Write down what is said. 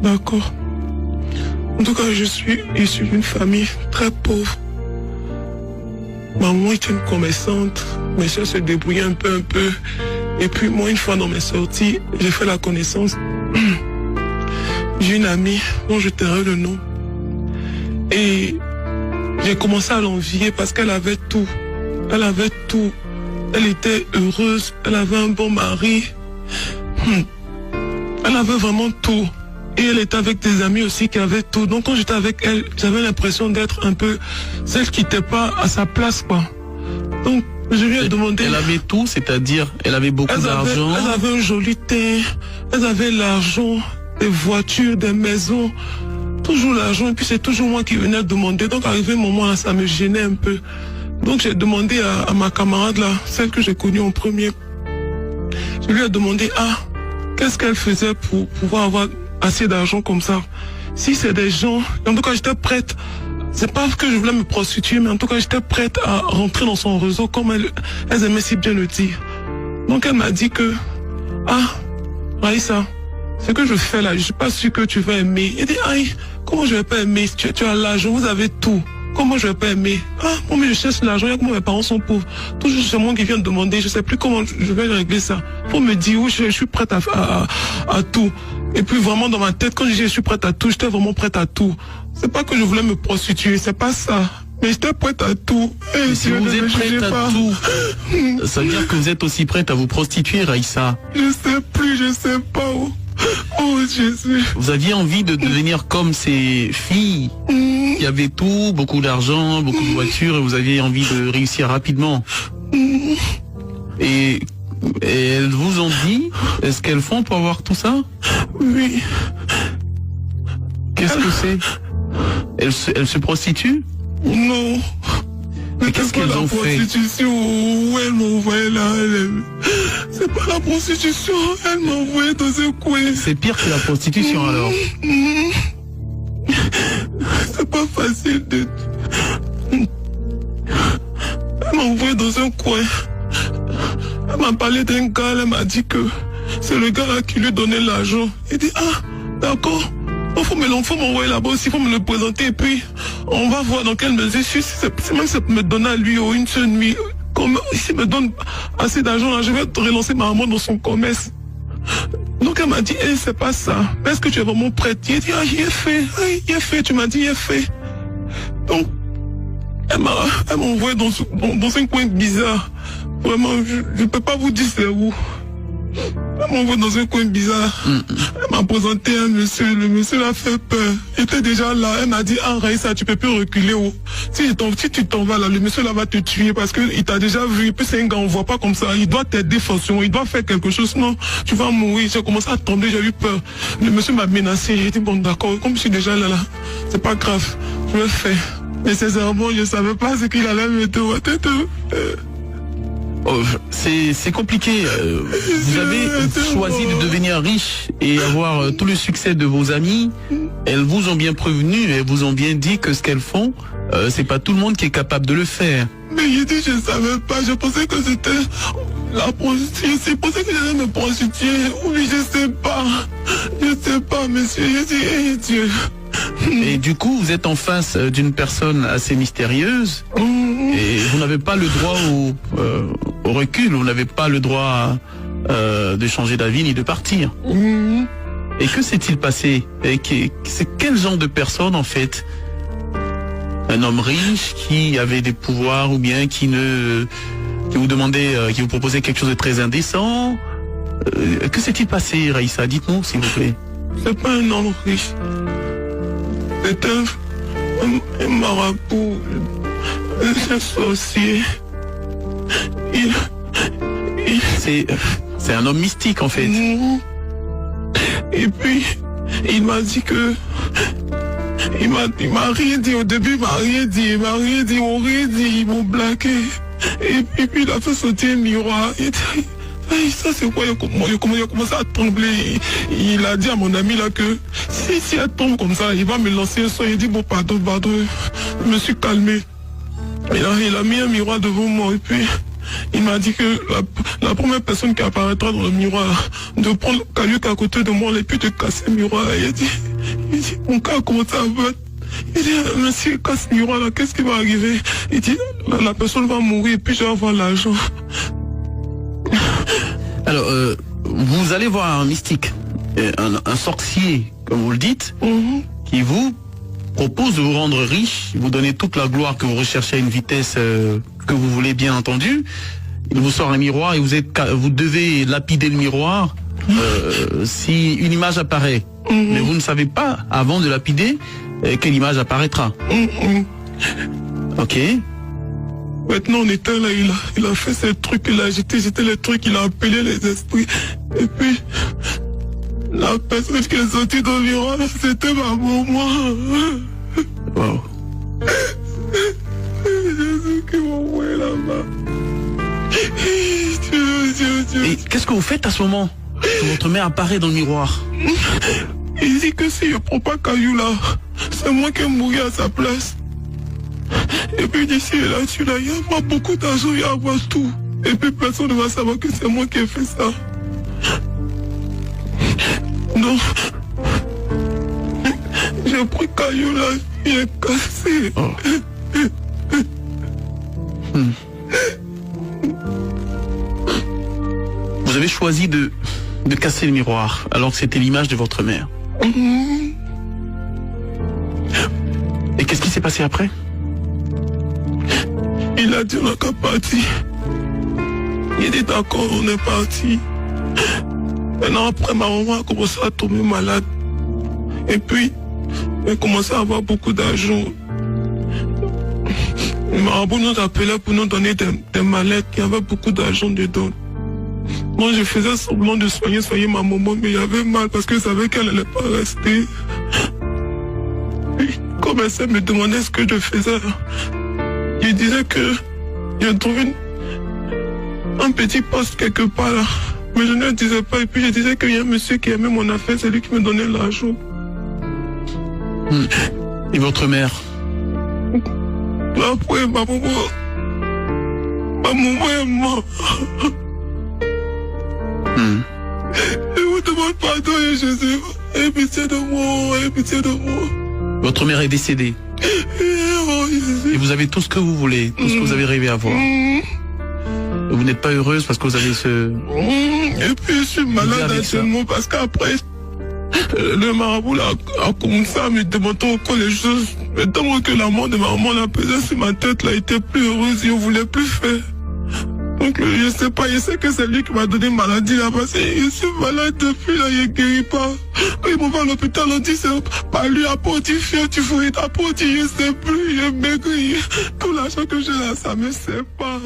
D'accord. En tout cas, je suis issu d'une famille très pauvre. Maman était une commerçante, mes soeurs se débrouillaient un peu. Et puis moi, une fois dans mes sorties, j'ai fait la connaissance d'une amie dont je tairai le nom. Et j'ai commencé à l'envier parce qu'elle avait tout. Elle avait tout. Elle était heureuse, elle avait un bon mari. Elle avait vraiment tout. Et elle était avec des amis aussi qui avaient tout. Donc quand j'étais avec elle, j'avais l'impression d'être un peu celle qui n'était pas à sa place, quoi. Donc je lui ai demandé... Elle avait tout, c'est-à-dire elle avait beaucoup d'argent. Elle avait un joli teint, elle avait l'argent, des voitures, des maisons, toujours l'argent. Et puis c'est toujours moi qui venais demander. Donc arrivé un moment là, ça me gênait un peu. Donc j'ai demandé à ma camarade là, celle que j'ai connue en premier. Je lui ai demandé, qu'est-ce qu'elle faisait pour pouvoir avoir assez d'argent comme ça. Si c'est des gens, en tout cas j'étais prête, c'est pas que je voulais me prostituer, mais en tout cas j'étais prête à rentrer dans son réseau comme elles aimaient si bien le dire. Donc elle m'a dit que, Raïssa, ce que je fais là, je suis pas sûre que tu vas aimer. Elle dit, comment je vais pas aimer? Tu as l'argent, vous avez tout. Comment je vais pas aimer? Moi mais je cherche l'argent, et comment mes parents sont pauvres. Toujours c'est moi qui viens de demander, je sais plus comment je vais régler ça. Pour me dire, oui, je suis prête à tout. Et puis vraiment dans ma tête, quand je dis je suis prête à tout, j'étais vraiment prête à tout. C'est pas que je voulais me prostituer, c'est pas ça. Mais j'étais prête à tout. Et si vous êtes prête à tout, ça veut dire que vous êtes aussi prête à vous prostituer, Raïssa? Je sais pas où. Oh Jésus. Vous aviez envie de devenir comme ces filles qui avaient tout, beaucoup d'argent, beaucoup de voitures, et vous aviez envie de réussir rapidement. Et elles vous ont dit, est-ce qu'elles font pour avoir tout ça? Oui. Qu'est-ce que c'est? Elles se prostituent? Non. Mais qu'est-ce qu'elles ont fait? La prostitution, où elle m'a envoyé là, c'est pas la prostitution, elle m'a envoyé dans un coin. C'est pire que la prostitution alors. C'est pas facile de... Elle m'a envoyé dans un coin. Elle m'a parlé d'un gars, elle m'a dit que c'est le gars là qui lui donnait l'argent. Il dit, d'accord. Il faut m'envoyer là-bas aussi, il faut me le présenter et puis on va voir dans quelle mesure, c'est même ça peut me donner à lui une seule nuit. Comme s'il me donne assez d'argent là, je vais relancer ma maman dans son commerce. Donc elle m'a dit, c'est pas ça. Est-ce que tu es vraiment prête? Il a dit, j'y ai fait, tu m'as dit, j'y ai fait. Donc elle m'a envoyé dans un coin bizarre. Vraiment, je peux pas vous dire c'est où. Elle m'a envoyé dans un coin bizarre. Elle m'a présenté un monsieur. Le monsieur l'a fait peur. Il était déjà là. Elle m'a dit, Raïssa, tu peux plus reculer. Si tu t'en vas là, le monsieur là va te tuer parce qu'il t'a déjà vu. Et puis c'est un gars, on voit pas comme ça. Il doit t'aider forcément. Il doit faire quelque chose. Non, tu vas mourir. J'ai commencé à tomber, j'ai eu peur. Le monsieur m'a menacé. J'ai dit, bon d'accord, comme je suis déjà là, c'est pas grave. Je le fais. Mais sincèrement, je savais pas ce qu'il allait me dire. C'est compliqué. Vous avez choisi de devenir riche et avoir tout le succès de vos amis. Elles vous ont bien prévenu, elles vous ont bien dit que ce qu'elles font, c'est pas tout le monde qui est capable de le faire. Mais j'ai dit, je savais pas, je pensais que c'était la prostitution, je pensais que j'allais me prostituer. Oui, je sais pas, monsieur, j'ai dit, Dieu. Et du coup, vous êtes en face d'une personne assez mystérieuse et vous n'avez pas le droit au recul, vous n'avez pas le droit de changer d'avis ni de partir. Et que s'est-il passé? C'est quel genre de personne en fait? Un homme riche qui avait des pouvoirs ou bien qui vous demandait, qui vous proposait quelque chose de très indécent? Que s'est-il passé, Raïssa? Dites-nous s'il vous plaît. C'est pas un homme riche. C'est un marabout, un sorcier. C'est un homme mystique en fait. Et puis, il m'a dit que... Il m'a rien dit au début, il m'a rien dit, ils m'ont blagué. Et puis il a fait sauter un miroir. Il dit, ça c'est quoi? Il a commencé à trembler. Il a dit à mon ami là que si elle tombe comme ça, il va me lancer un son. Il dit bon pardon, je me suis calmé. Il a mis un miroir devant moi et puis il m'a dit que la première personne qui apparaîtra dans le miroir, de prendre le caillou à côté de moi et puis de casser le miroir. Il a dit Il dit, mon cas a commencé à battre. Il dit, mais si il casse ce miroir là, qu'est-ce qui va arriver? Il dit, la personne va mourir et puis je vais avoir l'argent. Alors, vous allez voir un mystique, un sorcier, comme vous le dites, qui vous propose de vous rendre riche, vous donner toute la gloire que vous recherchez à une vitesse que vous voulez, bien entendu. Il vous sort un miroir et vous devez lapider le miroir si une image apparaît. Mais vous ne savez pas, avant de lapider, quelle image apparaîtra. Ok. Maintenant, on était là, il a fait ces trucs, il a agité les trucs, il a appelé les esprits. Et puis, la personne qui est sortie dans le miroir, c'était ma maman. Wow. Jésus qui m'a envoyé là-bas. Dieu. Et qu'est-ce que vous faites à ce moment quand votre mère apparaît dans le miroir? Il dit que si je prends pas Caillou là, c'est moi qui vais mourir à sa place. Et puis d'ici et là, il y a pas beaucoup d'argent, il y a avoir tout. Et puis personne ne va savoir que c'est moi qui ai fait ça. Non. J'ai pris Caillou là, il est cassé. Oh. Vous avez choisi de casser le miroir alors que c'était l'image de votre mère. Et qu'est-ce qui s'est passé après? Il a dit on n'a qu'à partir. Il dit d'accord, on est parti. Maintenant après ma maman a commencé à tomber malade. Et puis, elle a commencé à avoir beaucoup d'argent. Le marabout nous appelait pour nous donner des mallettes. Il y avait beaucoup d'argent dedans. Moi je faisais semblant de soigner ma maman, mais il y avait mal parce que je savais qu'elle n'allait pas rester. Puis, comme elle me demandait ce que je faisais, je disais que j'ai trouvé un petit poste quelque part là. Mais je ne le disais pas. Et puis je disais qu'il y a un monsieur qui aimait mon affaire, c'est lui qui me donnait l'argent. Et votre mère? Après, ma maman est morte. Je vous demande pardon, Jésus. Aie pitié de moi, aie pitié de moi. Votre mère est décédée. Oh, Et vous avez tout ce que vous voulez, tout ce que vous avez rêvé à voir. Vous n'êtes pas heureuse parce que vous avez ce... Et puis je suis malade actuellement parce qu'après, le marabout là, a commencé à me demander encore les choses. Mais tant que la mort de ma maman l'a pesé sur ma tête, là, était plus heureuse et on voulait plus faire. Donc je sais pas, je sais que c'est lui qui m'a donné une maladie là parce que je suis malade depuis là, il ne guérit pas. Quand ils m'ont fait à l'hôpital, on dit c'est pas lui à portifier, tu fouilles à portifier, je sais plus, il est maigri. Tout l'argent que j'ai là, ça me sépare.